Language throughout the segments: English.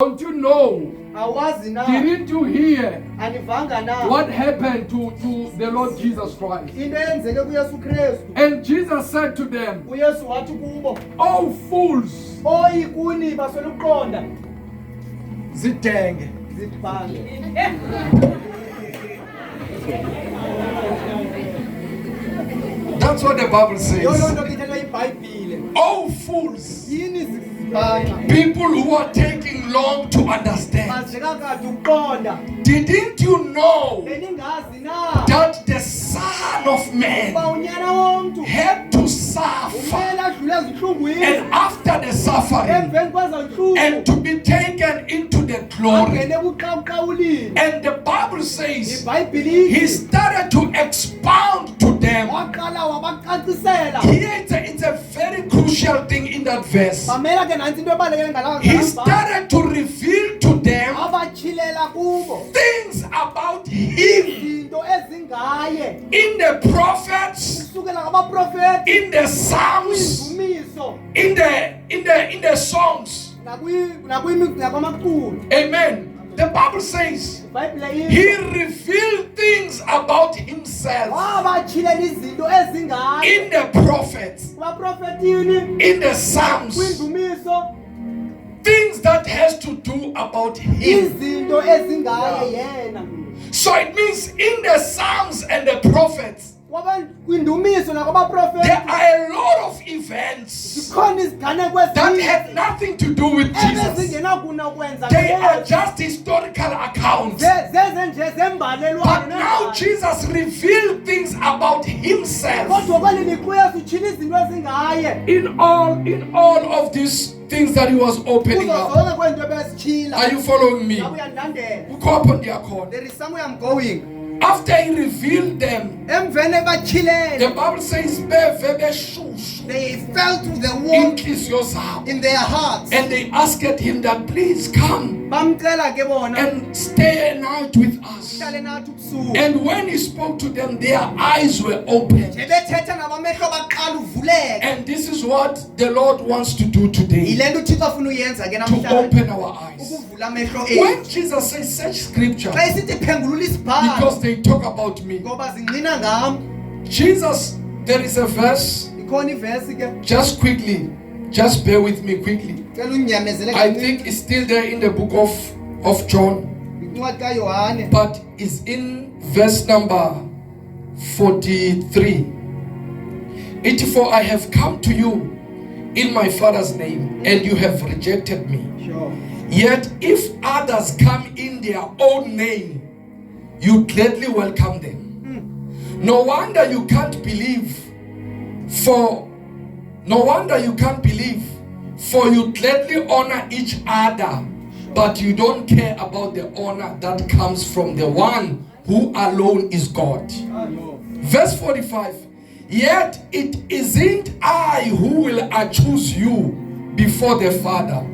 Don't you know? Didn't you hear what happened to the Lord Jesus Christ? And Jesus said to them, "Oh fools, zitenge." That's what the Bible says. Oh fools, people who are taking long to understand. Didn't you know that the Son of Man had to suffer, and after the suffering, and to be taken into the glory? And the Bible says he started to expound to them. Here it's a very crucial thing in that verse. He started to reveal to them things about him in the prophets, in the psalms, in the songs. Amen. The Bible says he revealed things about himself in the prophets, in the psalms, things that has to do about him. So it means in the psalms and the prophets there are a lot of events that have nothing to do with Jesus. They are just historical accounts. But now Jesus revealed things about himself in all of these things that he was opening up. Are you following me? There is somewhere I'm going. After he revealed them, the Bible says they fell to the wall in their hearts, and they asked him that, please come and stay a night with us. And when he spoke to them, their eyes were opened. And this is what the Lord wants to do today, to open our eyes. When Jesus says such scripture, because they talk about me, Jesus, there is a verse, just quickly, just bear with me quickly. I think it's still there in the book of John, but it's in verse number 43. For I have come to you in my Father's name, and you have rejected me. Yet if others come in their own name, you gladly welcome them. No wonder you can't believe, for you gladly honor each other, but you don't care about the honor that comes from the one who alone is God. Verse 45. Yet it isn't I who will choose you before the Father.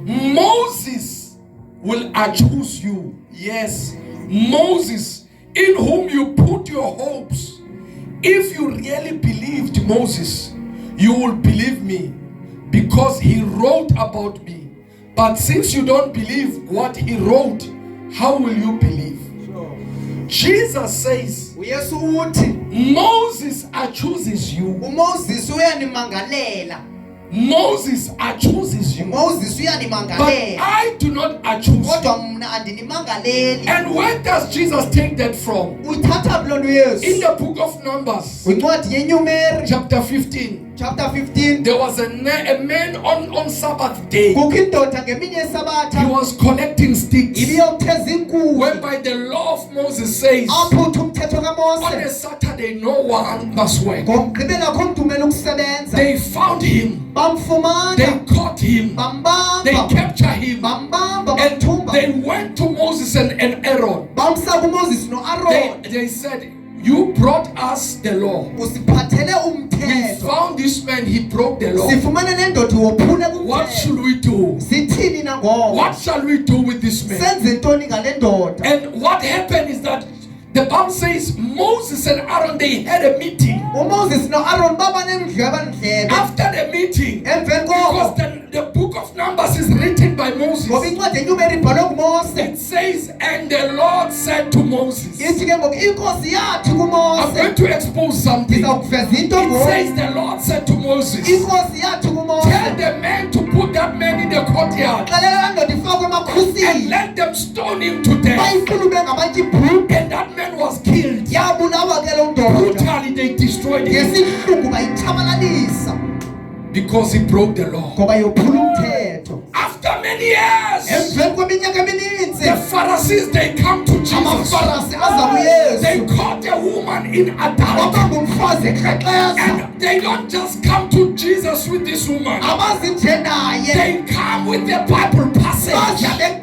Moses will choose you. Yes, Moses, in whom you put your hopes. If you really believed Moses, you will believe me, because he wrote about me. But since you don't believe what he wrote, how will you believe? Jesus says, Moses chooses you. Moses chooses you. But I do not choose you. And where does Jesus take that from? In the book of Numbers, chapter 15. There was a man on Sabbath day. He was collecting sticks, whereby the law of Moses says on a Saturday no one must work. They found him, they caught him, they captured him, and they went to Moses and Aaron. They said, you brought us the law. We found this man, he broke the law. What should we do? What shall we do with this man? And what happened is that The Bible says Moses and Aaron, they had a meeting. uMoses noAaron After the meeting, because the book of Numbers is written by Moses, it says, and the Lord said to Moses, I'm going to expose something. It says the Lord said to Moses, tell the men to put that man in the courtyard and let them stone him to death. And that man was killed. Brutally they destroyed him because he broke the law. After many years, the Pharisees, they come to Jesus. They caught a woman in adultery, and they don't just come to Jesus with this woman. They come with the Bible passage. They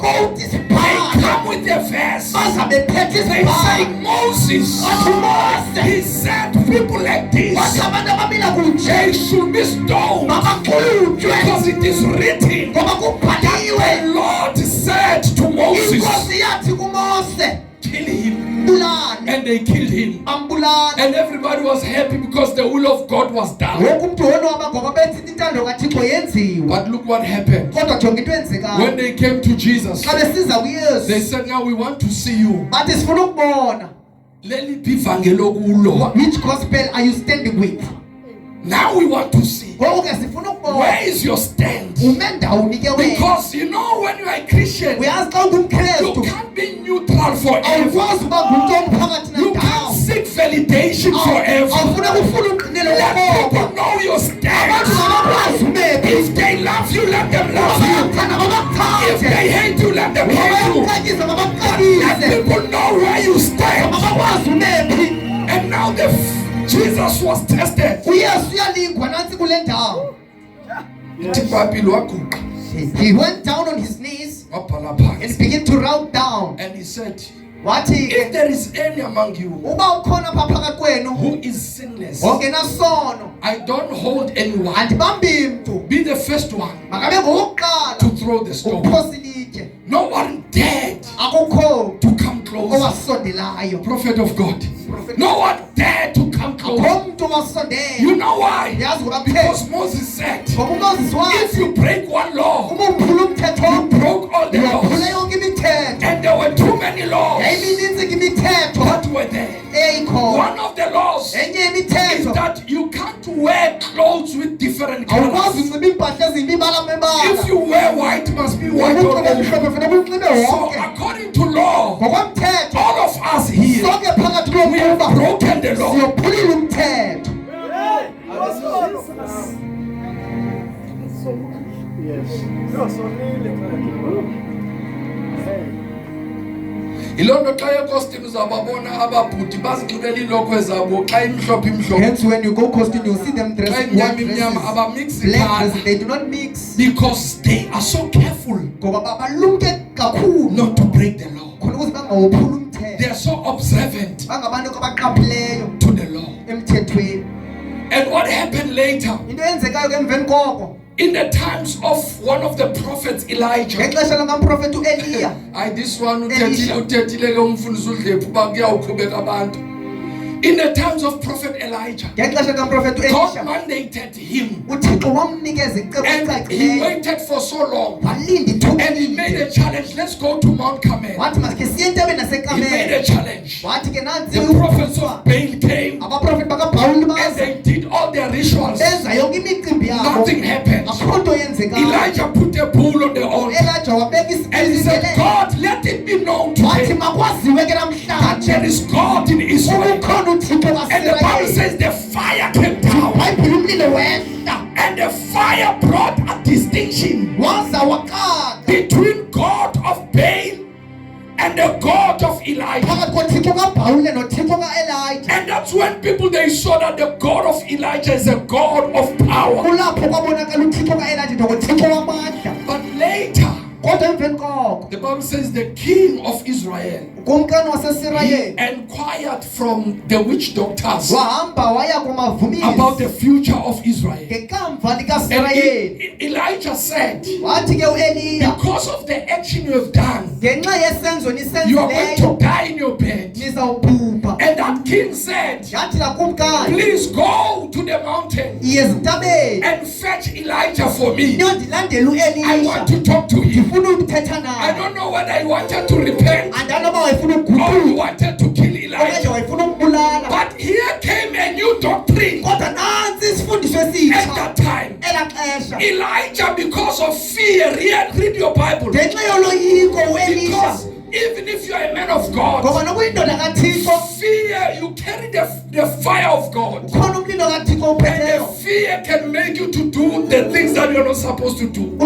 come with the verse. They say, Moses, he said people like this, they should be stoned, because it is written that the Lord said to Moses, kill him. And they killed him. And everybody was happy because the will of God was done. But look what happened. When they came to Jesus, they said, now we want to see you. Which gospel are you standing with? Now we want to see. Where is your stand? Because you know, when you are a Christian, you can't be neutral forever. You can't seek validation forever. Let people know your stand. If they love you, let them love you. If they hate you, let them hate you. Let people know where you stand. And now Jesus was tested. He went down on his knees and began to write down. And he said, if there is any among you who is sinless, I don't hold anyone. Be the first one to throw the stone. No one dared to come close. Prophet of God. No one dared to come close. You know why? Because Moses said, if you break one law, you broke all the laws. And there were too many laws that were there. One of the laws is that you can't wear clothes with different colors. If you wear white, it must be white or red. So according to law, all of us here, we have broken the law. Hence when you go costume, you see them dressed black dresses. They do not mix because they are so careful not to break the law. They are so observant to the law. And what happened later? In the times of one of the prophets, Elijah. In the times of Prophet Elijah, God mandated him, and he waited for so long, and he made a challenge. Let's go to Mount Carmel. He made a challenge. The prophets of Baal came, and they did all their rituals. Nothing happened. Elijah put a bull on the altar, and he said, God, let it be known today that there is God in Israel. And the Bible says the fire came down, and the fire brought a distinction between God of Baal and the God of Elijah. And that's when people, they saw that the God of Elijah is a God of power. But later, The Bible says the king of Israel, he inquired from the witch doctors about the future of Israel. And Elijah said, because of the action you have done, you are going to die in your bed. And that king said, please go to the mountain and fetch Elijah for me. I want to talk to him. I don't know whether he wanted to repent or he wanted to kill Elijah. But here came a new doctrine at that time. Elijah, because of fear, read your Bible. Because even if you are a man of God, fear, you carry the fire of God. And the fear can make you to do the things that you are not supposed to do.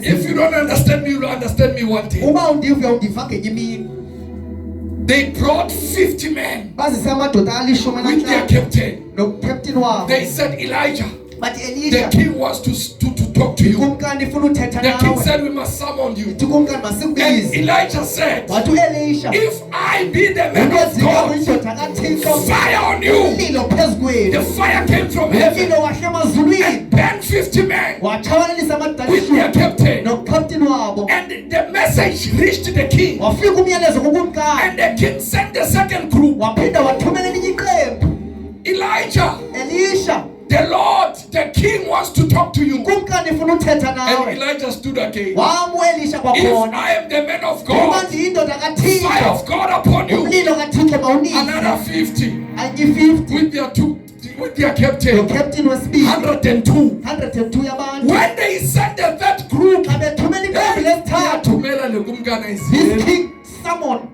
If you don't understand me, you will understand me one thing. They brought 50 men with their captain. They said, Elijah, the king wants to talk to you. The king said, we must summon you. And Elijah said, if I be the man of God, fire on you. The fire came from heaven and burned 50 men with their captain. And the message reached the king. And the king sent the second group. Elijah, the Lord, the king wants to talk to you. And Elijah stood again. If I am the man of God, fire of God upon you. Another 50 with their captain. 102. When they sent the third group, his king summoned.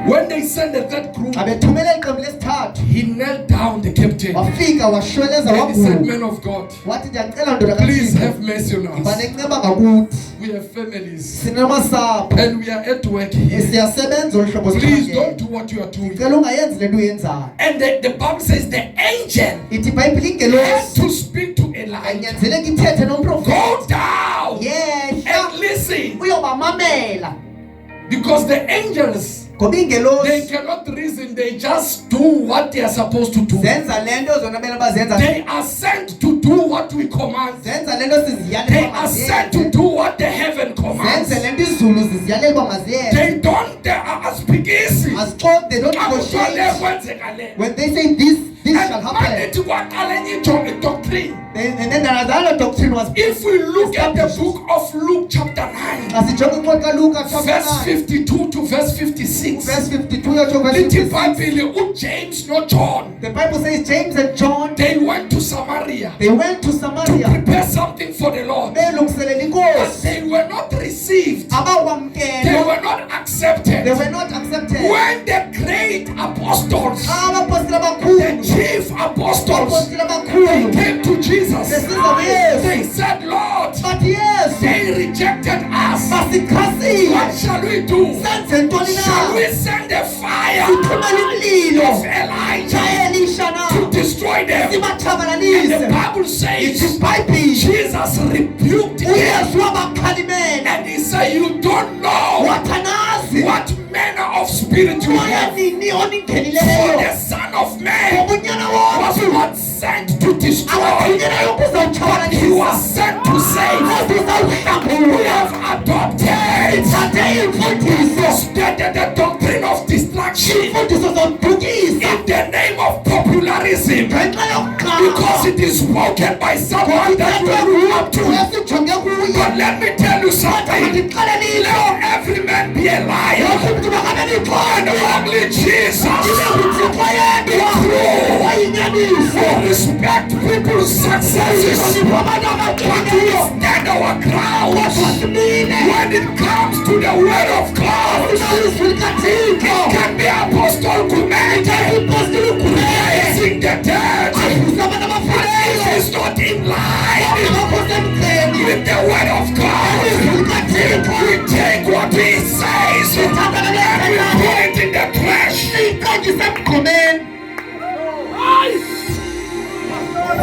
When they sent the third group, he knelt down, the captain, and he said, men of God, please have mercy on us. We have families and we are at work here. Please don't do what you are doing. And the Bible says the angel has to speak to Elijah. Go down and listen. Because the angels, they cannot reason, they just do what they are supposed to do. They are sent to do what we command. They are sent to do what the heaven commands. They don't speak easy. When they say this shall happen. And then another doctrine was, if we look at the book of Luke chapter 9, verse 52 to verse 56, James, not John, the Bible says James and John, they went to Samaria to prepare something for the Lord, but they were not received, they were not accepted. When the great apostles, the chief apostles, they came to Jesus, they said, Lord, they rejected us. What shall we do? Shall we send the fire of Elijah to destroy them? And the Bible says Jesus rebuked them, and he said, you don't know what manner of spirit you have. For the Son of Man was not sent to destroy, but he was sent to save. We have adopted the doctrine of destruction in the name of popularism, because it is spoken by someone that we grew up to. But let me tell you something, let every man be a liar, and only Jesus be true. Respect people's successes, but we stand our ground when it comes to the word of God. It can be Apostle Kumete raising the dead, but it is not in line with the word of God. We take what he says and we put it in the trash.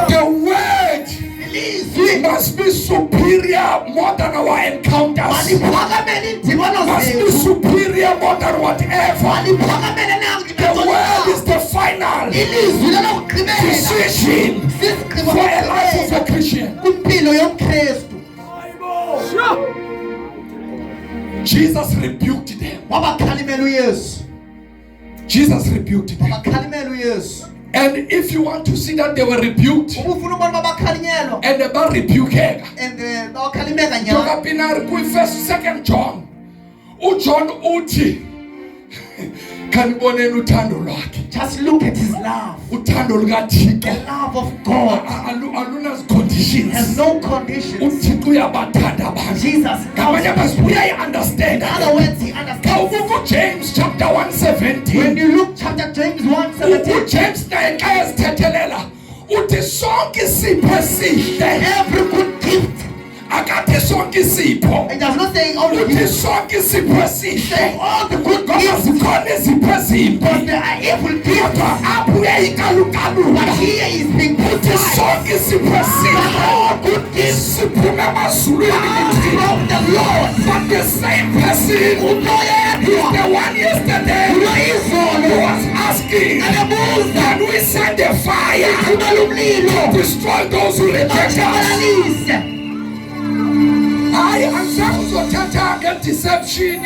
The word must be superior more than our encounters. Must be superior more than whatever. The word is the final decision for a life of a Christian. Jesus rebuked them. Jesus rebuked them. And if you want to see that they were rebuked and they were rebuked, first, 2 John, John uthi just look at his love. The love of God has no conditions. Jesus we understand. In other words, he understands. James chapter 1:17. When you look chapter James 1:17, James every good gift. It does not say all the gifts. Say all the good gifts. But there are evil gifts. But here is being put aside. All good gifts come from the Lord. But the same person is the one yesterday who was asking, can we send a fire to destroy those who reject us? I am deception.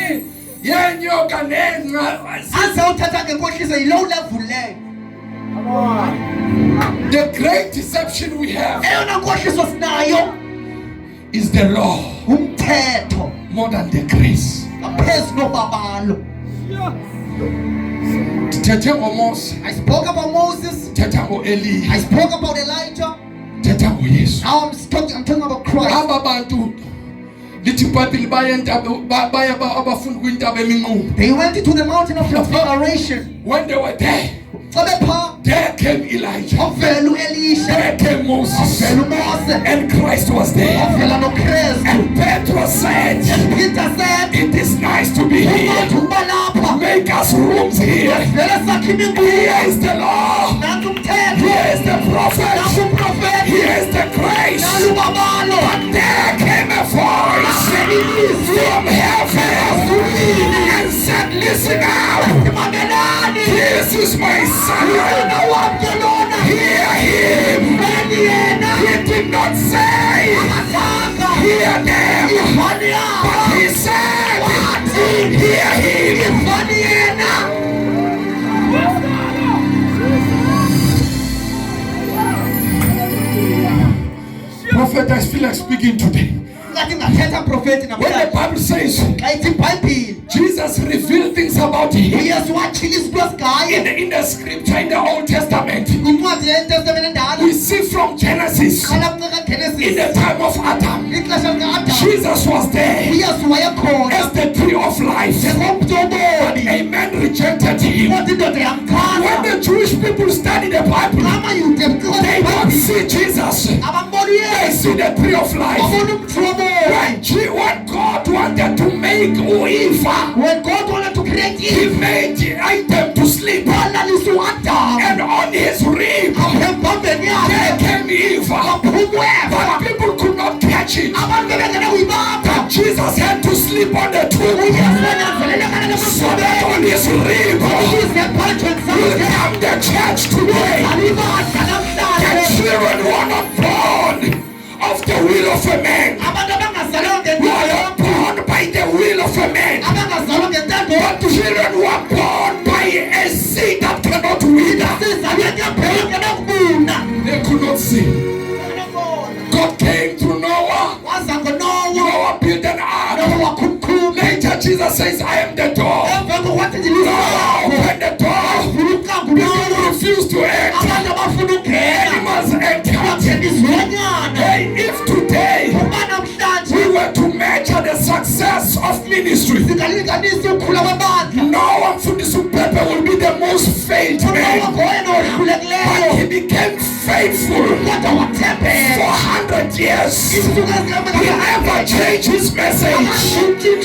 The great deception we have is the law more than the grace. I spoke about Moses. I spoke about Elijah. Now I'm talking about Christ. They went into the mountain of transfiguration. When they were there, there came Elijah, there came Moses, and Christ was there. And Peter said, it is nice to be here. Make us rooms here. Here is the law. Here is the prophet. Here is the grace. But there came a voice from heaven and said, listen out. This is my son. Hear him. He did not say, hear them. But he said, hear him. Prophet, I feel like speaking today. When the Bible says Jesus revealed things about him in the scripture in the Old Testament, we see from Genesis in the time of Adam, Jesus was there as the tree of life, but a man rejected him. When the Jewish people study the Bible, they don't see Jesus, they see the tree of life. When God wanted to make Eve, when God wanted to create he Eve, made Adam to sleep, and on his rib there came Eve, but people could not catch it. But Jesus had to sleep on the tomb, so that on his rib will come the church today. The children who are not born of the will of a man, who are not born by the will of a man, but children who are born by a seed that cannot wither. They could not see. God came through Noah. Noah built an ark. Later Jesus says, I am the door. Noah opened the door. People refused to enter. Animals entered. Hey, if today we were to measure the success of ministry, no one for this paper will be the most failed man. But he became faithful for 100 years. He never changed his message. He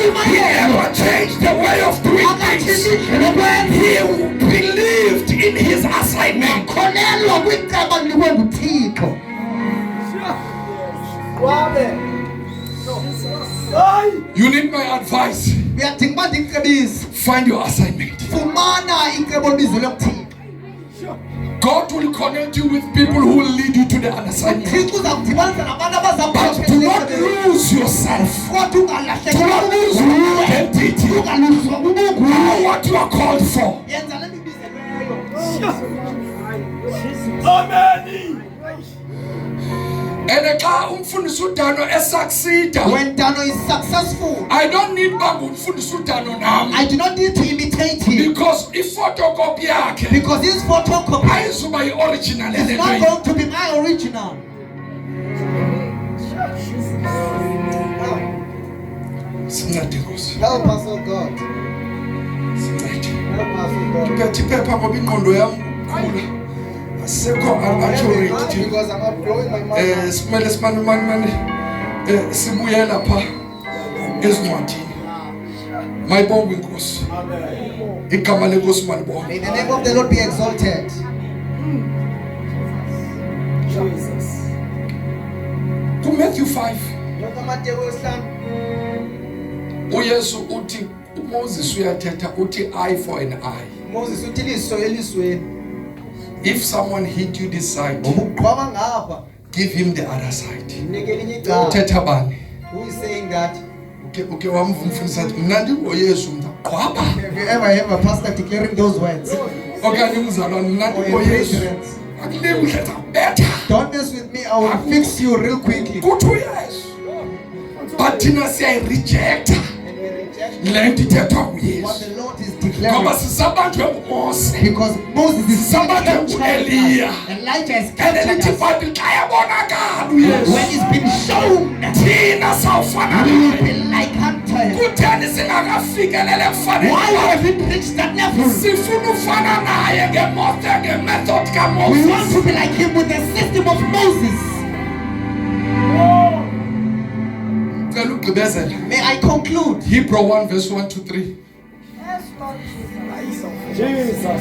never changed the way of doing things. He believed in his assignment. You need my advice. Find your assignment. God will connect you with people who will lead you to the assignment. But do not lose yourself. Do not lose your identity. Know what you are called for. Amen. And when Dano is successful, I don't need I do not need to imitate him. Because his photocopy is not going to be my original. Help us, oh God. Help us, oh God. Because I'm not growing my mind. My bone will cross. May the name of the Lord be exalted. Jesus. To Matthew 5. Uyesu uthi Moses uyathetha uthi eye for an eye. Moses uthi liso elisweni. If someone hit you this side, give him the other side. Who is saying that? Have you ever heard a pastor declaring those words? Don't mess with me, I will fix you real quickly. But I reject. What the Lord is declaring. Because Moses is somebody Elijah is captured us. When it's been shown, we will be like hunters. Why have we reached that level? We want to be like him with the system of Moses. May I conclude? Hebrew 1 verse 1 to 3. Yes, Lord Jesus. Jesus.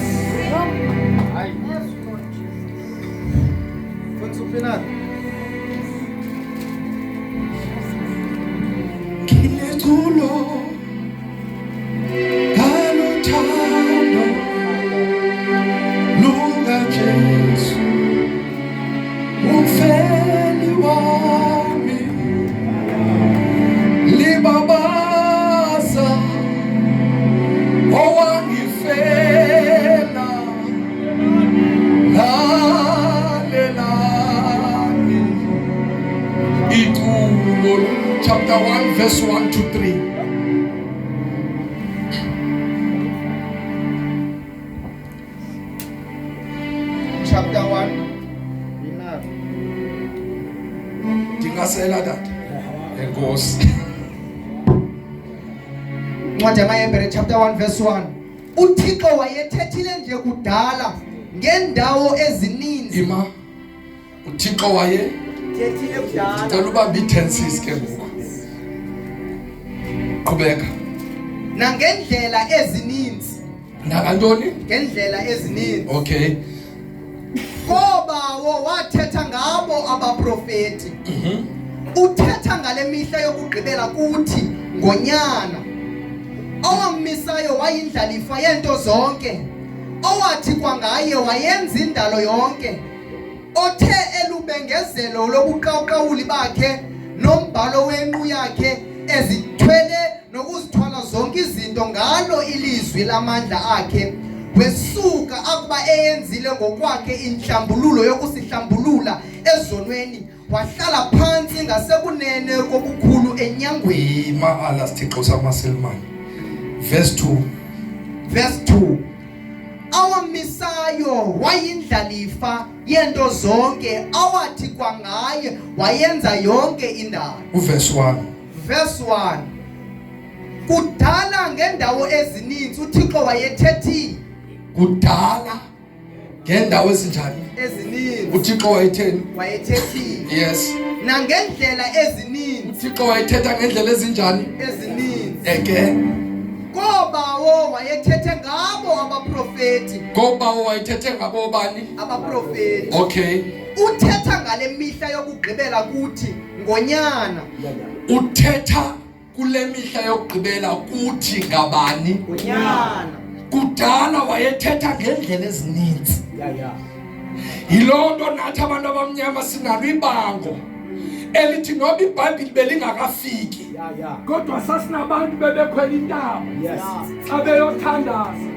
Chapter 1 verse 1 to 3. Chapter 1. Dingasela that. It goes. Chapter 1 verse 1. Uthixo wayethethile nje kudala ngendawo ezininzi. Ima. Uthixo waye Thethile kudala. Ngicela ubambe i-tenses ke ngoku. Qhubeka. Nangendlela ezininzi. Nangantoni? Ngendlela ezininzi. Okay. Ngoba wathetha ngabo abaprofeti. Uthetha ngale mihla yokugqibela kuthi ngonyana. Owamisayo wayindlalifa yento zonke. Owathi kwangaye wayenza indalo yonke. Othe elubengezelo lobuqaqawuli bakhe nombhalo wenqu yakhe ezithwele nokuzithwala zonke izinto ngalo ilizwi lamandla akhe wesuka akuba eyenzile ngokwakhe inhlambululo yokusihlambulula ezonweni wahlala phansi ngasekunene kobukhulu enyangweni. Maala sithixo samasilmani. Verse 2. Verse 2. Awamisayo wayindlalifa yento zonke awathi kwangaye wayenza yonke indalo. Verse 1. Verse 1. Kudala ngendawo ezininzi uThixo wayethethi. Kudala ngendawo ezinjani? Ezininzi. uThixo wayetheni? Wayethethi. Yes. Nangendlela ezininzi. uThixo wayethetha ngendlela ezinjani? Ezininzi. Again. Ngobawo wayethethe ngabo abaprofeti. Ngobawo wayethethe ngabo bani? Abaprofeti. Okay. Uthetha ngale mihla yokugqibela kuthi ngonyana. Uthetha kule mihla yokugqibela kuthi ngabani? Ngonyana. Kudala wayethetha ngendlela ezininzi. Yilonto nathi abantu abamnyama sinalo ibango elithi noba iBhayibheli belingakafiki kodwa sasinabantu bebekhwela intaba xa beyothandaza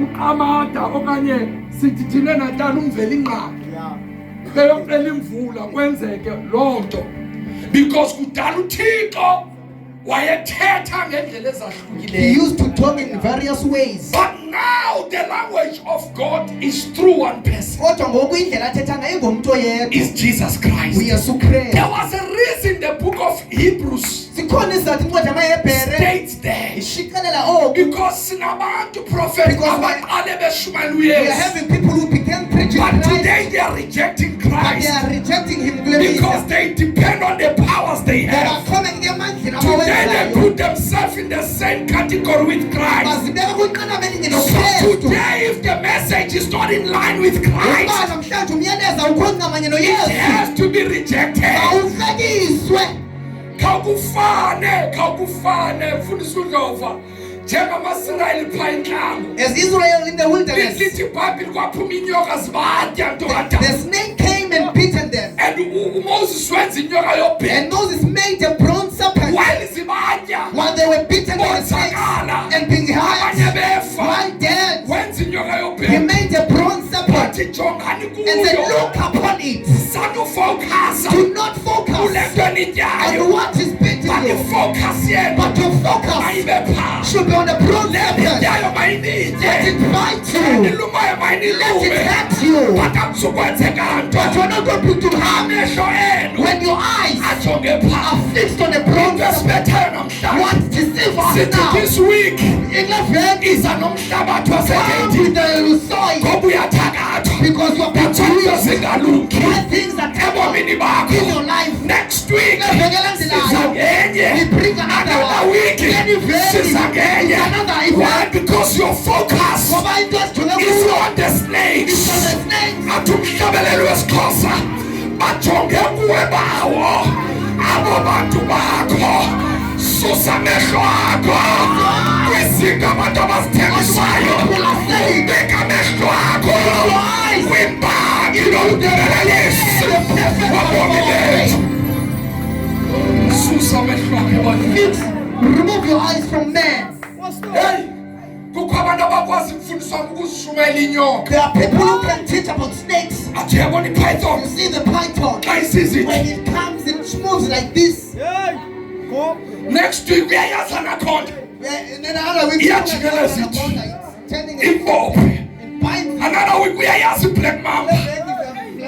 uqamada okanye sithi thina natana umvela inqabi beyocela imvula kwenzeke lonto because kudala uThixo wayethetha ngendlela He ezahlukileyo. used to talk in various ways. But now the language of God is through one person. Kodwa ngoku indlela athetha ngayo ngomntu oyedwa. Is Jesus Christ. uYesu Kristu. There was a reason the book of Hebrews Sikhona izathu incwadi yamaHebhere states there. ishicilela oku. Because sinabantu prophet Because abaqale beshumayela We are uYesu. having people who began preaching But Christ, today they are rejecting but they Christ are rejecting him kule because mihla. they depend on the powers they have. Babaxhomekeke emandleni Today they abawenzayo. put themselves in the same category with Christ. Bazibeka kwinqanaba elinye So noKristu. today if the message is not in line with Christ, Uba namhlanje umyaleza ukho ncamanye it noYesu. has to be rejected. Awufekiswe. Khawukufane mfundisi uNdlovu njengamaSirayeli pha entlango. As Israel in the wilderness, Lithi iBhayibheli kwaphuma inyoka zibatya nto the kadala. snake came and bitten them. And uMoses wenza inyoka And yobheka. Moses made a bronze serpent While zibatya while they were bitten by the snakes bonzakala and being abanye hurt. befa. While dead, Wenza inyoka he yobheka. made a bronze serpent Wathi jongani and said, kuyo. look upon it. Sanufocus Do not focus kule nto on nityayo. what is beating But you, focus yenu but your focus mayibe pha. should be on the bronze serpent. Nityayo mayinitye. Let it bite you. Nilumayo Let it mayinilume. hurt you. But akuzukwenzeka nto. But you're not going to harm Amehlo enu when your eyes ajonge pha. are fixed on the bronze Into serpent. esibethayo namhlanje. What deceives us Sithi now? this week Elevate iza nomhlabathi come waseGethi. with the soil Ngoba uyathakathwa. because you are Izinto peculiar. zingalungi When things are terrible ebomini in bakho. your life, Next week eveke elandelayo, siza ngenye. we bring another Another one. week Any very siza ngenye. another Why? event. Because your focus Ngoba into esijule is kuyo on the snakes. is on the snakes. Athi umhlabeleli wesiXhosa bajonge kuwe bawo abo bantu bakho. Susa amehlo akho kwizinto abantu abazithengisayo. Ubeka amehlo akho kwimbali nomdelelisi wabomi bethu. Susa amehlo akho ebantwini. Remove your eyes from men. Hey, kukho abantu abakwazi ukufundiswa ukuzishumayela inyoka. There are people who can teach about snakes. Athi yabona You ipython see the python. xa isizithi When it comes, it moves like this. next week uyayazi anakhonda And then another week, Yeah, it's jikeleza ithi. turning it impopi. and biting. Another week uyayazi iblack mamba.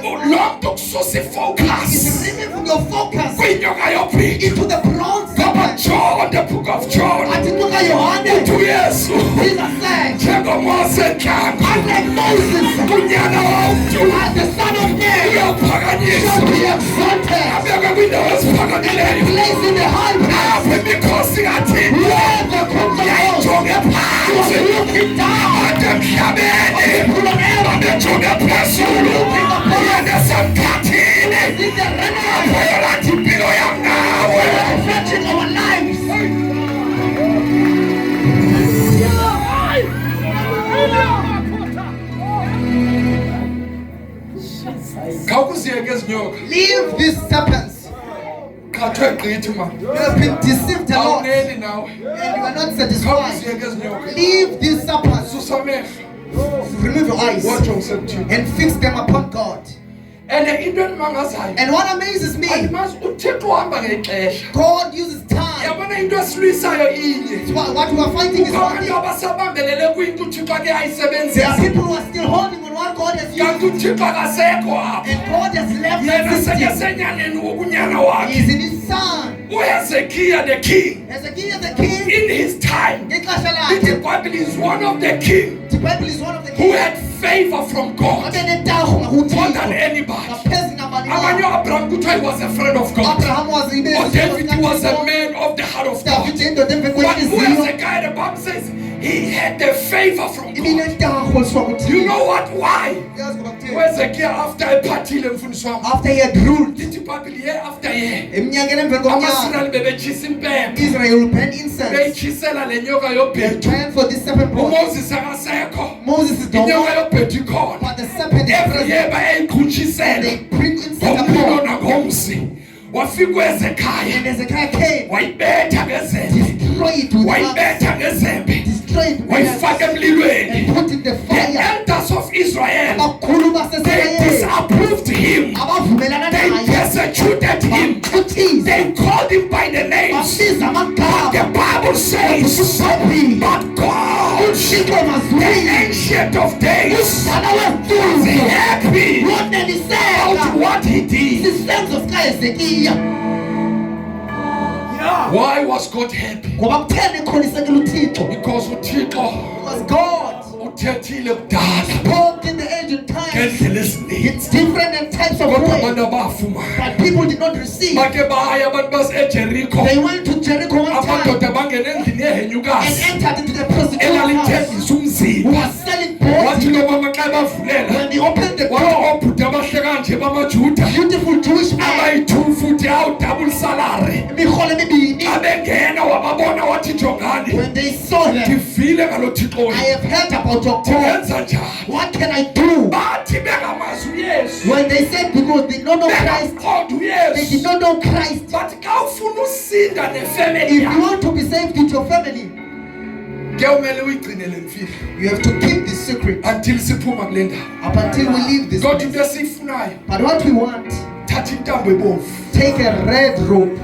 Lo mntu kususa It's ifocus removing your focus kwinyoka yobhika. into the bronze Ngoba serpent. John, the book of John, Athi ntuka Yohane, uthi uYesu Jesus said, njengomose entlango unlike Moses, unyana womntu as the son of man, shall uyaphakanyiswa be exalted, abekwe kwiindawo eziphakamileyo. placed in the high place, Apho imikhosi kaThixo where the kings of yayijonge God was phansi. looking down. Abantu emhlabeni babejonge phezulu. Yena esemkhathini In the realm apho lathi impilo yam nawe. stretching our lives. Khawukuziyeke ezinyoka. Leave these serpents. Qhathwe gqithi man. You have been deceived a lot, and Awuneli nawe. you are not satisfied. Khawukuziyeke ezinyoka. Leave these serpents. Susa amehlo. Remove your eyes Wajongise kuThixo. and fix them upon God. And into endimangazayo. And what amazes me, Andimazi uThixo uhamba ngexesha. God uses time. Yabona into esilwisayo inye. What we are fighting is Kukho one abantu thing. abasabambelele kwinto uThixo ake There are ayisebenzisa. people who are still holding on what God has Kanti used, uThixo akasekho apho. and God has left Yena that system. sekesenyaneni wobunyana He wakhe. is in his son. uHezekiah the king, Hezekiah the king, in his time, ngexesha the lakhe, Bible is one of the king the Bible is one of the who kings. had favor from God Abe nentarho more than ngakuThixo. anybody. Ngaphezu nabani Abanye na. Abraham kuthiwa he was a friend of God. Abraham was Or David was a man of the heart of God. David indoda But emvekwenhliziyo. uHezekiah, the Bible says he had the favor from God. Ibile ntago eswa You kuThixo. know what? Why? Yazi ngoba kutheni? Wezekiya after ephathile mfundisi wami. After he had ruled, Lithi iBhayibheli year after year. eminyakeni emveni komnyaka, AmaIsrael bebetshisa impepho. Israel will burn incense. Beyitshisela le nyoka They yobhedu. plan for this serpent brought. uMoses akasekho. Moses is Inyoka gone, yobhedu ikhona. but the serpent is Every year present. bayayiqhutshisela. They bring incense Ngomlilo upon. nangomsi. Wafika uHezekhaya. And Hezekiah came, Wayibetha ngezembe. destroy it with axe, Wayibetha ngezembe. destroy it with Wayifaka axe, emlilweni. and put in the The fire. elders of Israel, Abakhulu they baseSirayeli disapproved him. abavumelana They naye, persecuted him. bamthuthisa, They called him by the names. bambiza The amagama. Bible says, Happy, but God, uThixo the mazwini, ancient of days, umdala was wemfuzo, happy about woneliseka what he did. isenzo sikaHezekiya. Why was God happy? Ngoba kutheni ekholisekile uThixo? Because uThixo Because God uthethile kudala spoke in the ancient times. ngendlela eziningi. It's different in types of Kodwa ways, abantu abafuma but people did not receive. bake baya abantu base-ejerikho. They went to Jericho one time Amadoda bangena endlini and yehenyukazi entered into the prostitute house, elalithengisa who umzimba. was selling Wathi bodies. lo mama xa bavulela When they opened the wathi door, obhuti abahle kanje bamajuda beautiful Jewish men, abayi-2 futhi awu-double salary imiholo emibini, xa bengena wababona wathi jongani when they saw them, ndivile ngalo thixo I have heard about your God. ndingenza njani. What can I do? Bathi bengamazi uyesu When they said because they did not know Christ, bengaqonda they did uyesu not know Christ. bathi xa ufuna usinda nefemeli If you yakho want to be saved with your family, kuyawumele uyigcine le mfihlo you have to keep this secret until siphuma kule ndawo. up until we leave this Kodwa place. into esiyifunayo But what we want, thatha intambo ebomvu take a red rope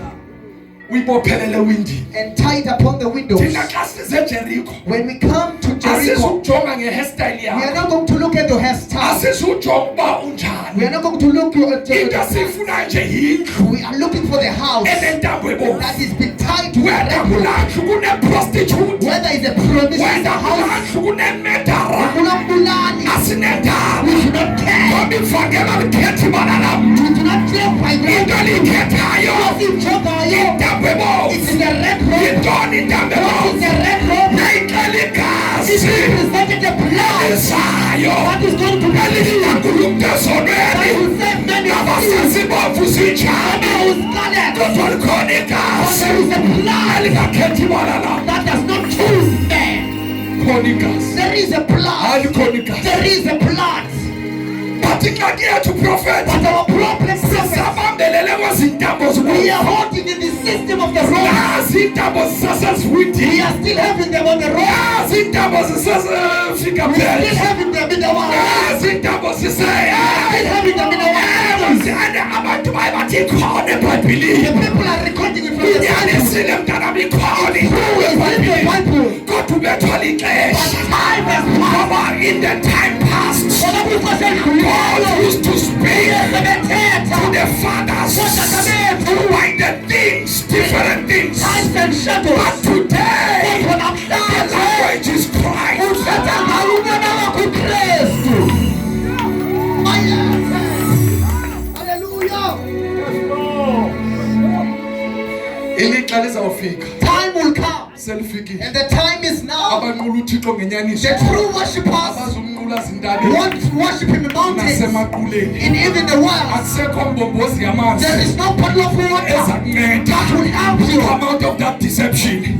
uyibophelele ewindini. and tie it upon the windows. Thina xa sisejerikho When we come to Jericho, asizukujonga ngehairstyle we are yakho, not going to look at your hairstyle. asizujonga uba We unjani. are not going to look at Into your esiyifunayo nje yindlu We are looking for the house enentambo ebomvu. that is been tied to a Whether red rope. kulandlu kune-prostitute, Whether it's a promiscuous whether house, kulandlu kunemedara, kulambulani, asinendaba. we should not care. Ngoba ivangelo alikhethi ibala lam. We do not care by Into God. alikhethayo What is Jehovah? intambo It ebomvu. is the red rope. Yintoni intambo What is the ebomvu? red rope? Nayixela It igazi represented the blood ezayo that is going to be elihlangula umntu that ezonweni. will save many of you. Nabasezibomvu zinjani Who is scarlet? kodwa likhona But igazi there is a blood elingakhethi ibala lam. that does not choose men. Khona igazi There is a blood. hayi likhona igazi. There is a blood. But ingxaki yethu prophet But our problem is sisabambelele kwezintambo we zibomvu. are holding in the system of the road. Nazi iintambo We zisasezifwidini. are still having them on the road. Nazi iintambo zisasefika We are still phela. having them in our hands. Nazi iintambo Still ziseya. having them in our hands. And abantu baye bathi ikhona The ebhayibhilini. people are recording it from the Bible. Inyanisile mntanam ikhona Who is in the ebhayibhilini. Bible? Kodwa ubethwala But ixesha. time has passed. Ngoba in the time past, Ngoba kwixesha God elidlulileyo, used to speak sebethetha to the fathers kootata bethu by the things, different things. types and shadows. But today, Kodwa the namhlanje language is Christ. uthetha ngayo unyana wakho uKristu. Hallelujah. Ilixa lizawufika Time will come, selifikile. and the time is now. Abanqula uThixo ngenyaniso. The true worshippers Abazumnqula zintabeni want to worship Him in mountains, nasemaquleni. in even the world. Akusekho mbombozi yamanzi There is no bottle of water eza kunceda that will help you. come out of that deception.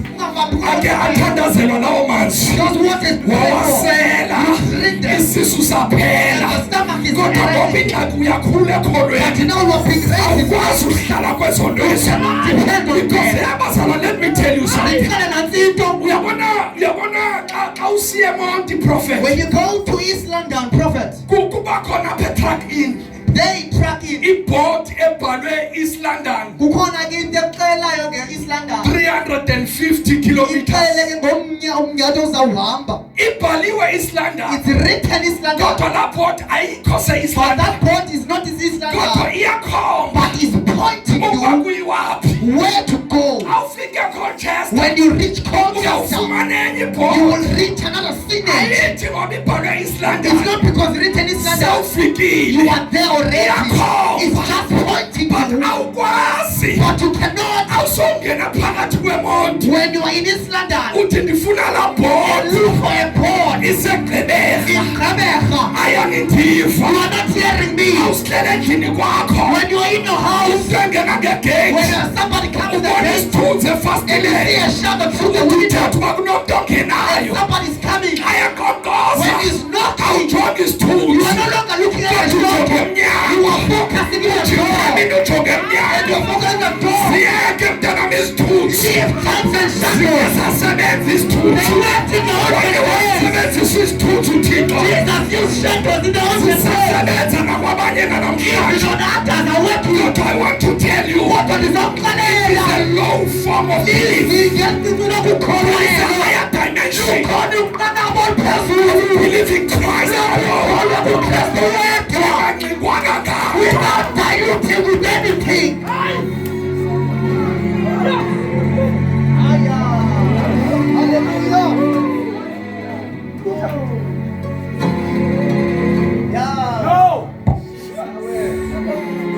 Ake Because athandazelwa lawo manzi. what is Wawasela drink them. isisu saphela. The stomach is Kodwa ngoba ready. ingxaki uyakhula But ekholweni. now you are being raised. Awukwazi ukuhlala kwezo nto Depend on because them. yabazala, let me tell you something. Andikale nantsi into. Uyabona xa usiya eMonti prophet When you go to East London, prophet, kuba khona apha eTruck Inn they track in. ibhodi ebhalwe East London Kukhona ke into exelayo nge-East London. 350 kilometers. Ixele ke umnyatho ozawuhamba. Ibhaliwe East London It's written East London. kodwa laa bhodi ayikho se-East But London that board is not East kodwa London. iyakhomba But it's pointing uba you kuyiwaphi. where to go. Awufike Colchester When you reach Colchester, uyawufumana enye you ibhodi. will reach another city. Ayithi ngoba ibhalwe East It's London not because written East London. You sewufikile are there already. It's just pointing but you. awukwazi But you cannot. awusongena phakathi kwemoto When you are in East London. uthi ndifuna laa And board look for a board. isegqibeka In Gqeberha. ayandiva You are not hearing me. awusihlele endlini kwakho When you are in your house, umntu engena ngegate when somebody comes to the ubona gate, isithunzi and you see efastileni a shadow through the ukuthi window, uthetha uba kunomntu ongenayo somebody's coming. ayakonkoza When he's knocking, awujongi you isithunzi are no longer looking at kodwa the ujonge door. You emnyango are focusing on the door. mina ujonge And emnyango you're focusing on the door. ziyeke mntanam isithunzi Shift hands and shadows. zingasasebenzi isithunzi They worked in the wake open ways. wasebenzisa isithunzi uthixo Jesus used shadows in the open ways. sisasebenza nakwabanye Even nanamhlanje on others are working. kodwa I want to tell you Kodwa ndizokuxelela. the low form of belief Ngifuna is a ukukholelwa. higher dimension Ukhona umnqanaba oluphezulu. believe in Christ Ukholwa kuKristu wedwa. angxingwanga ngayo Without diluting with anything.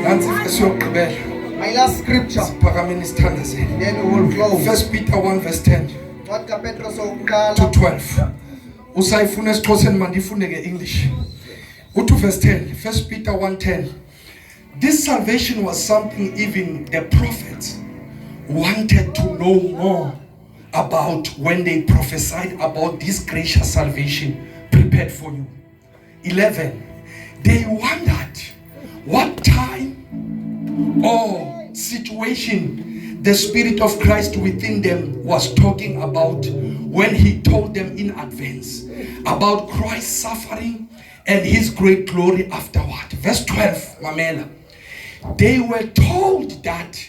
Nansi verse yokugqibela. My last scripture, Phakameni sithandazele. then we will close. 1 Peter 1 verse 10 Ncwadi kaPetros to wokuqala 12. Usayifuna esiXhoseni mandifunde nge-English. Uthi verse 10, 1 Peter 1:10. This salvation was something even the prophets wanted to know more about when they prophesied about this gracious salvation prepared for you. 11. They wondered what time or situation the Spirit of Christ within them was talking about when he told them in advance about Christ's suffering and his great glory afterward. Verse 12, Mamela. They were told that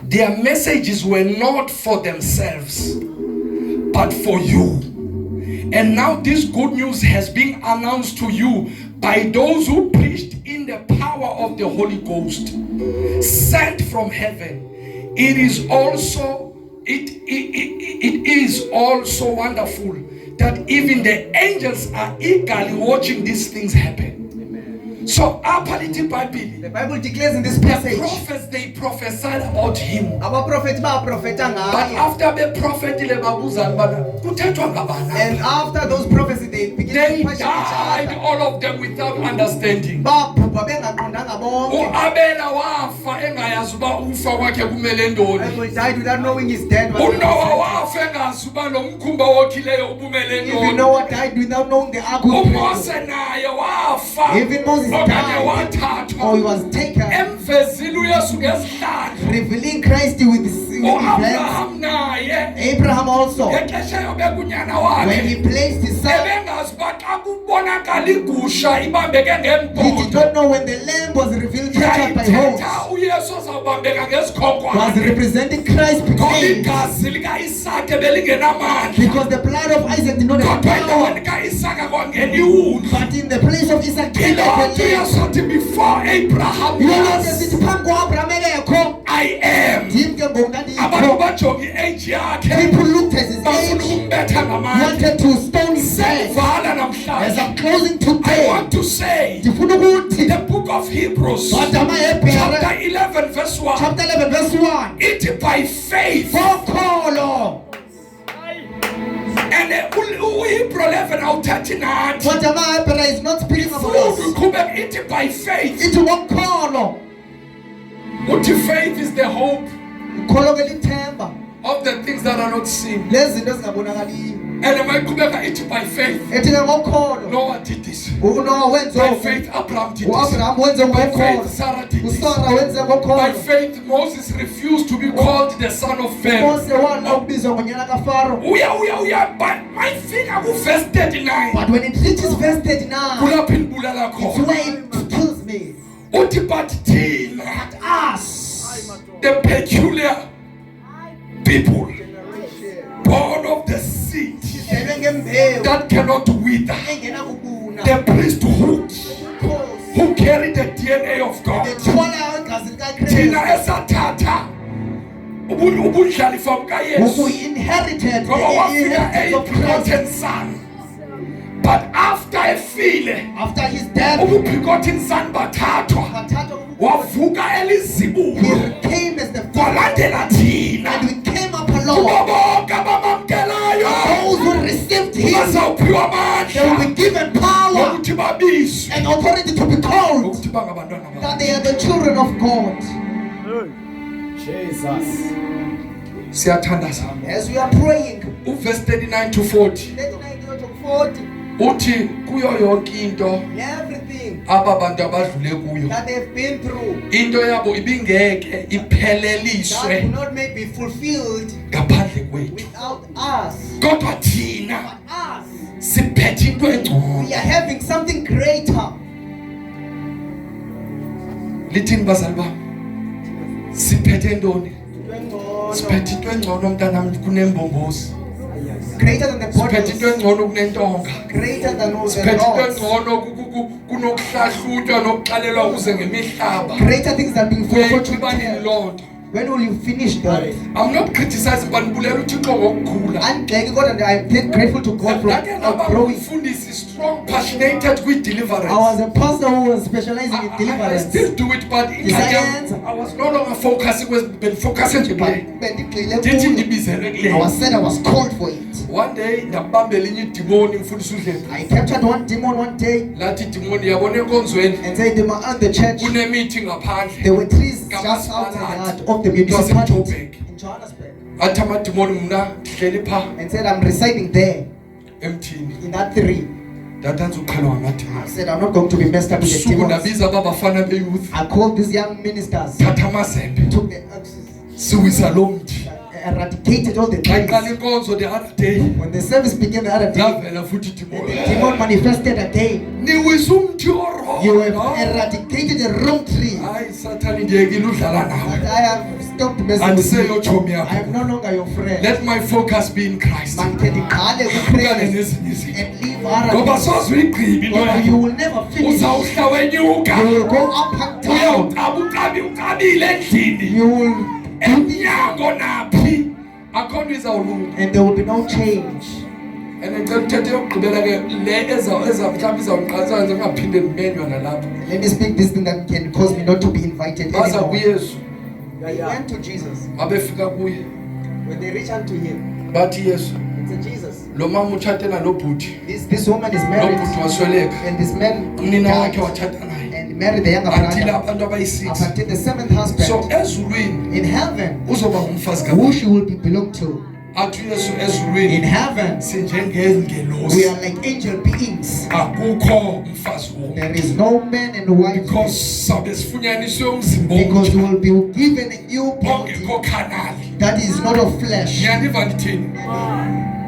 their messages were not for themselves, but for you. And now this good news has been announced to you by those who preached in the power of the Holy Ghost, sent from heaven. It is also wonderful that even the angels are eagerly watching these things happen. So The Bible declares in this passage, the prophets, they prophesied about him. abaprofethi baprofeta But ngaye. after the prophet lebabuzana bana kuthethwa ngabana. And after those prophecies, they begin They to question each died, other. all of them, without understanding. Babhubha bengaqondanga bonke. U-Abela wafa engayazi uba ukufa kwakhe kumele ntoni. Abel died without knowing his death. uNoah wafa engazi uba lo mkhumba wokhileyo ubumele Even ntoni. Noah died without knowing the ark would break. uMose naye wafa Even Moses okanye died, or he wathathwa was taken, emvezile uyesu ngezihlandlo. revealing Christ with his hands. U-Abraham naye Abraham also, ngexesha yobekunyana when he wakhe placed his son, ebengazi uba xa kubonakala igusha ibambeke he did ngempondo not know when the lamb was revealed captured by horns, yayithetha uyesu azawubambeka was ngezikhonkwane representing Christ ngoba became, igazi likaisake belingenamandla because the blood of Isaac did not have kodwa power, endaweni kaisaka kwangena iwundlu. but in the place of Isaac came Ilonto like a lamb. yasothi before Abraham Yolonto was, sithi phambi kwa-Abraham ekekho, I am. ndim ke ngoku Abantu ndandikho. bajonga i-age yakhe People looked at his bafuna age, ukumbetha ngamandla. wanted to stone his head. Sevala As namhlanje. I'm closing I today, want to say ndifuna ukuthi the book of Hebrews Ncwadi yamaHebhere, chapter 11 verse 1 chapter 11 verse 1, ithi by faith ngokholo. and uHebrew 11 awuthathi nathi Ncwadi yamaHebhere is not speaking about futhi us. uqhubeka ithi by faith Ithi ngokholo. uthi faith is the hope Ukholo ke lithemba of the things that are not seen lezinto ezingabonakaliyo. and mayiqhubeka ithi by faith Ethi ke ngokholo. Noah did this. uNoah wenze By oku. faith, Abraham did this. U-Abraham wenze By ngokholo. faith, Sarah did this. uSara wenze By ngokholo. faith, Moses refused to be called the son of Pharaoh. Mose wala ukubizwa ngonyana kaFaro. But my finger ku verse 39. But when it reaches verse 39, Kulapho indibulala it's khona. where it kills me. Uthi but thina, Us, the peculiar people born of the seed sizelwe ngembewu that cannot wither, engena kubuna. the priesthood who carry the DNA of God. Bethwala igazi Thina likaKristu. esathatha ubundlalifa bukaYesu We inherited ngoba the wafika inheritance of Christ. a-begotten son. But after efile After his death, ubu-begotten son bathathwa bathatha wavuka he elizibulo came as the kwalandela thina and we came up along. bazaphiwa They will amandla be given power ukuthi babizwe and authority to be called ukuthi bangabantwana that bakhe. they are the children of God. Jesus. Siyathandaza. As we are praying, Uverse 39 to 40 40, uthi kuyo yonke into everything aba bantu abadlule kuyo that they've been through, into yabo ibingeke that ipheleliswe will not may be fulfilled ngaphandle kwethu, without us. kodwa thina But us, siphethe into engcono. we are having something greater. Lithini bazali bami? Siphethe ntoni? Siphethe into engcono mntanami kunembombozi. Greater than the Siphethe into bottles, engcono kunentonga. greater than all the Siphethe into laws, engcono kunokuhlahlutwa nokuxalelwa kuze ngemihlaba. greater things are being fulfilled. Kuyibanini loo nto? When will you finish that? I'm not criticizing but ngibulela uThixo ngokukhula. I'm thanking God and I'm grateful to God Ndake for ngaba growing. ngumfundisi strong passionate with deliverance. I was a pastor who was specializing in I deliverance. still do it but I was no longer focusing focusing nje kule. Ndithi ndibizelwe I kule. was said I was called for it. One day ndabambela inye idemoni mfundisi uDlembe. I captured one demon one day Lathi idemoni yabona enkonzweni and said they were at the church. kune meeting ngaphandle. There were trees just outside of the municipality in Johannesburg. Athi amademoni mna ndihleli pha And said I'm residing there emthini. in that tree. Ndatanza ukukhalwa I ngamademoni. said I'm not going to be messed up with the Usuku demons. ndabiza babafana beyouth. I called these young ministers, Thatha amazembe. took the axes, Siwisa lo mthi. eradicated all the Xa iqala trees. inkonzo the other day. When the service began the other day, Lavela futhi the idemoni. demon manifested again. Niwisa umthi oro. You have eradicated the wrong tree. Hayi Sathane ndiyekile udlala And nawe. I have stopped messing with Andiseyo you. chomi I am yakho. no longer your friend. Let my focus be in Christ. Mankedikale Hlukane kuChrist nezinye izinto. and leave Ngoba other soze uyigqibe into things. Or you yakho. will never finish. Uzawuhla wenyuka. You will go up and down. Uyawuqaba uqabile endlini. You will, Emnyango naphi. Akho nto izawulunga. and there will be no change. And ngicela uthethe yokugqibela ke le mhlawumbe izawuqalisa nje ngaphinde ndimenywa nalapha. Let me speak this thing that can cause me not to be invited Baza anymore. kuYesu. They went to Jesus. Babefika kuye. When they reached unto him, Bathi Yesu, they said, Jesus, lo mama utshate nalo bhuti. this woman is Lo married, bhuti wasweleka. and this man Unina wakhe died watshata naye. and married the younger Until brother abantu up abayi-6. until the seventh So husband. ezulwini In heaven, uzoba ngumfazi who kabili. she will be belong to. Athi uYesu In ezulwini heaven, we sinjengengelosi. are like angel beings. Akukho umfazi womntu. There is no man and wife Because sabe sifunyaniswe umzimba because you omtsha. will be given a new body Ongekho khanali. that is not of flesh. Ngiyaniva ngithini?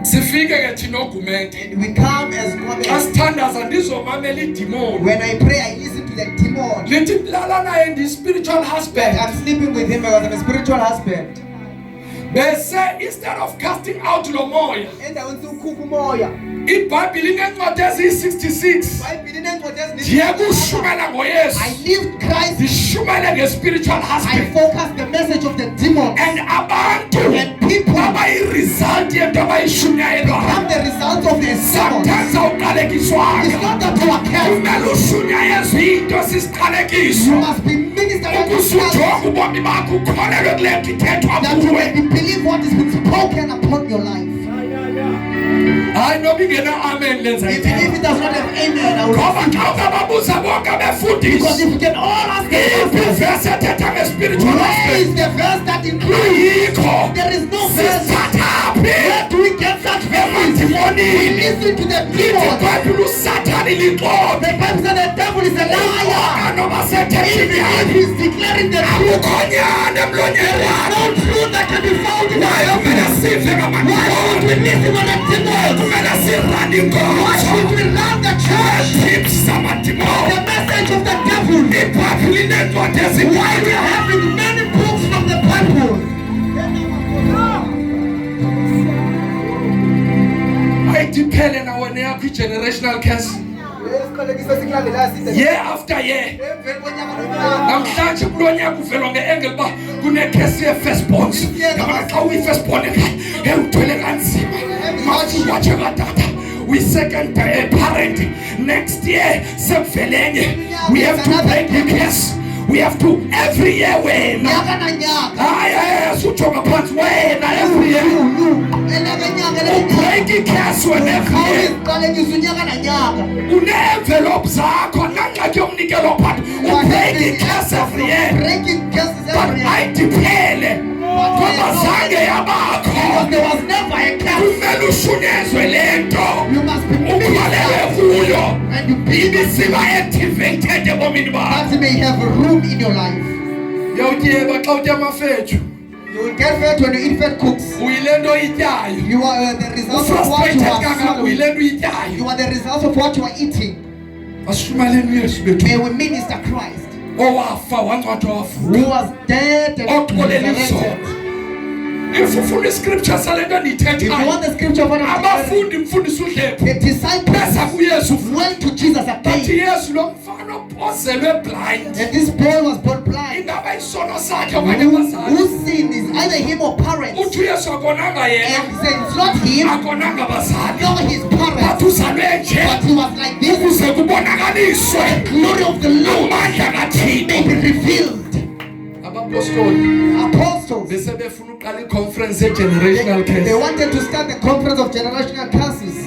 Sifike ke thina ogumente. And we come as God. Xa sithandaza ndizomamela idimoni. When I pray, I listen to the demon. Lithi lala naye ndi-spiritual husband. I'm sleeping with him because I'm a spiritual husband. Bese instead of casting out lo moya, And I want to cook moya. iBhayibhile inencwadi eziyi-66. Ndiye kushumela ngoYesu. I live Christ. Ndishumele nge-spiritual I husband. focus the message of the demon. And abantu And people abayi-result yento I'm abayishunyayelwayo. the result of the demon. Sometimes awuqalekiswanga. It's not that you are careful. Kumele ushunyayezwe into You sisiqalekiso. must be ministered unto Christ. Ukusujonga ubomi bakho ukholelwe kule nto ithethwa That you kuwe. may believe what has been spoken upon your life. Hayi noba ingena amen lenza Even if ithemba. it does not have amen, I will Ngoba receive xa it. ungababuza bonke Because abefundisi, if you can all ask the iphi question, ivesi ethetha nge-spiritual where husband? is the verse that includes? Ayikho. There is no verse. Sisithathaphi Where do we get such verses? We emademonini? listen to the Lithi demon. iBhayibhile uSathane lixobe. The Bible says the devil is a liar. Noma sethetha Even if inyani. he's declaring the truth, Akukho nyani emlonyeni wakhe. no truth that can be found in the Naye Bible. kumele sive Why should we ngamadimoni. listen to the demon? Kumele sirane Why inkonzo. should we love the church? Tips zamadimoni. The message of the devil. iBhayibhile inencwadi Why ezintathu. we are having many books from the Bible? Ayidiphele nawe neyakho i-generational curse. Year after year. Namhlanje kulo nyaka uvelwa nge-angle uba kunekhesi ye-firstborns. Yabona xa uyi-firstborn ekhaya, hey uthwele kanzima. Mafuwatshe katata. We-second parent. Next year sekuvelenye. We have to break the curse. We have to every year wena. Nyaka na nyaka. Hayi sujonga phansi wena every year. Eleke nyaka, eleke nyaka. Break the curse uqaliswe nevile Uqalekisa unyaka nanyaka. une-envelope zakho nangxaki yomnikelo phakathi ubreak icase every year Breaking cases but every year. ayidiphele ngoba zange Because yabakho there was never a case. kumele ushunyezwe le nto You must be ukholelwe kuyo and you believe ibisiba activated ebomini bakho that may have room in your life. Uyawutyeba xa utya amafethu. You will get fat when you eat fat cooks. Uyile nto oyityayo. You are the result of what Ufrustrated you are kangaka swallowing. uyile nto uyityayo. You are the result of what you are eating. Asishumayeleni uYesu May bethu. we minister Christ, Owafa wangcwathwa wavuka. who was dead and Oxolela resurrected. izono. If ufuna iscripture sale nto If you want ndiyithethayo. the scripture of Abafundi mfundisi uDlephu. the disciples Beza kuYesu. went to Jesus Bathi again, Yesu lo mfana opozelwe blind. and this boy was born blind. Ingaba isono sakhe okanye abazali. Whose sin is either him or parents? Uthi uYesu akonanga yena. And he said it's not him, Akonanga bazali. nor his parents, Bathi uzalwe nje. but he was like this. Ukuze kubonakaliswe. Glory of the Lord Amandla may kaThixo. be revealed. Abapostoli Apostles, bese befuna uqala iconference ye-generational they curse. wanted to start the conference of generational curses.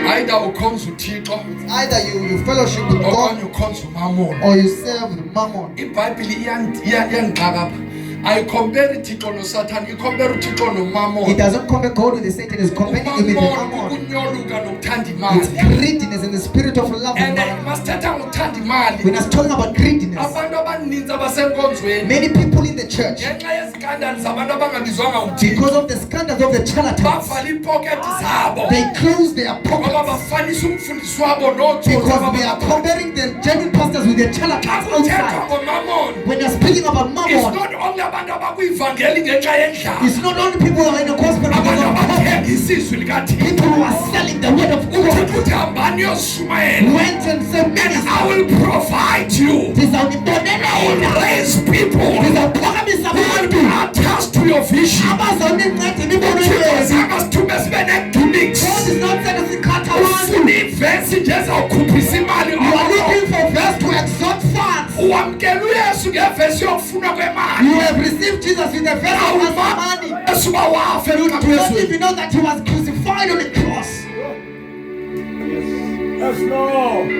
Either ukhonza uThixo Either you fellowship with okanye God ukhonza uMamoni. or you serve Mammon. iBhayibhile iyangiqaka apha. Ayicompare uThixo noSathane, icompare uThixo It noMamoni. doesn't compare God with the Satan, it's comparing him with the uMamoni Mammon. ukunyoluka nokuthanda It's imali. greediness and the spirit of love. And and money. masithetha ngokuthanda imali, When I was talking about greediness, abantu abaninzi abasenkonzweni many people in the church, ngenxa yezikandali zabantu abangabizwanga nguThixo because of the scandals of the charlatans, bavala iipoketi zabo they close their ngoba pockets bafanisa umfundisi wabo nootsotsi because they are ababaphatha. comparing the genuine pastors with the Xa charlatans kuthethwa outside. ngomamoni, When you're speaking about it's Mammon, not only abantu abakwivangeli ngenxa yendlala, it's not only people who are in the gospel, abantu because of abathenga isizwi likaThixo. people who are selling the word of uthixo God. uthi hambani yoshumayela Went and said, and minister, I will provide you. I will ndizawunibonelela, raise people who ndizawuphakamisa will be abantu attached to your vision. abazawuninceda imibono uthixo yenu. zanga sithume sibe ne-gimmicks. God is not saying sikhatha abantu. ufuna ivesi nje ezawukhuphisa imali. You are looking for verse to exalt funds. wamkela uyesu ngevesi yokufuna You kwemali. have received Jesus with the verse of Awuma money. yesu uba wafe You luthathu do not ezweni. even know that he was crucified on the cross. Yes, Lord.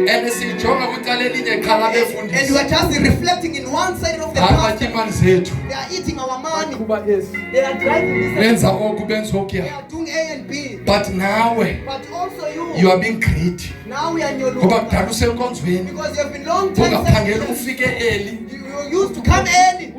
and siyijonga kwicala elinye qhala And you befundisi. are just reflecting in one side of the hayi past. batya imali zethu. They are eating our money. Kuba, yes. They are driving this. benza oku benza They okuya. are doing A and B. But nawe But also you are being greedy. now we are in your ngoba loop. kudala usenkonzweni Because you have been long time ungaphangeli serving. ufike eli. You used to come early.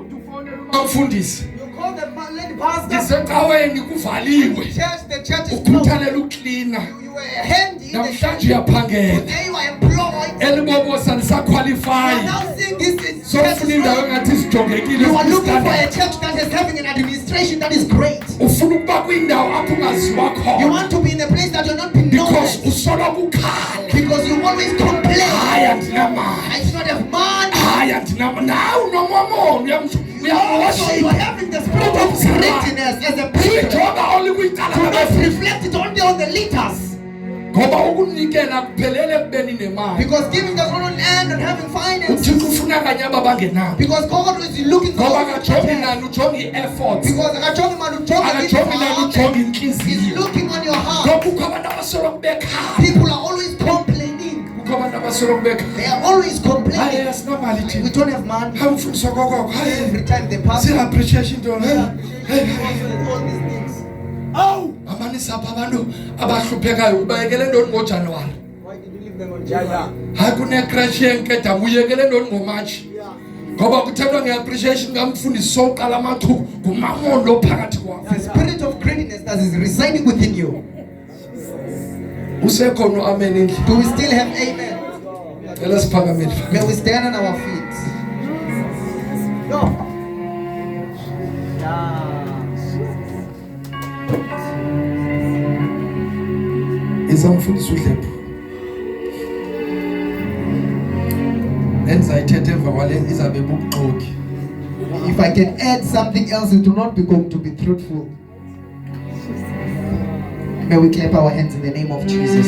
Umfundisi You call the lady pastor. ndisecaweni kuvaliwe. The church is closed. ukhuthalela uklina. You were handy in the church. namhlanje uyaphangela. Today you are employed. elibobosa You are lisaqualify. now seeing this in sofuna indawo engathi zijongekile. You are looking for a standard. church that is having an administration that is great. ufuna ukuba kwindawo apho ungaziwa You khona want to be in a place that you're not being known because at. usoloko ukhala. Because you always complain. hayi andinamali. I do not have money. hayi andinamali. nawe unomamoni Also, you uyamworship. are having the spirit of greatness as a people. uyijonga oli kwicala Do not labafundi. reflect it only on the leaders. ngoba ukunikela kuphelele ekubeni nemali. Because giving does not end on having finances. uthixo ufuna kanye aba bangenabo. Because God is looking for ngoba all the akajongi churches. nani ujonga i-efforts. Because akajongi mali ujonga akajongi nani into. ujonga He's intliziyo. looking on your heart. ngoba kukho abantu abasoloko bekhala. People are always complaining. kukho abantu abasoloko bekhala. They are always hayi complaining. asinamali We thina. don't have money. hayi umfundisi wakokoko. Every time they pass, si-appreciate into all these things. Oh! amanisapha abantu abahluphekayo ubayekele ntoni ngojanuwari. Why did you leave them on Yeah, yeah. January? hayi kunekreshi yenkedama uyekele ntoni ngomatshi. ngoba kuthethwa nge-appreciation kamfundisi sowuqala amachuku ngumamoni lo phakathi kwakho. The spirit of greatness that is residing within you. usekhona u-amen endlini. Do we still have amen? cela siphakamele. May we stand on our feet. No. izamfundisa uDlephu. endizayithetha emva kwale izabe bubuxoki. If I can add something else, it will not be going to be truthful. May we clap our hands in the name of Jesus.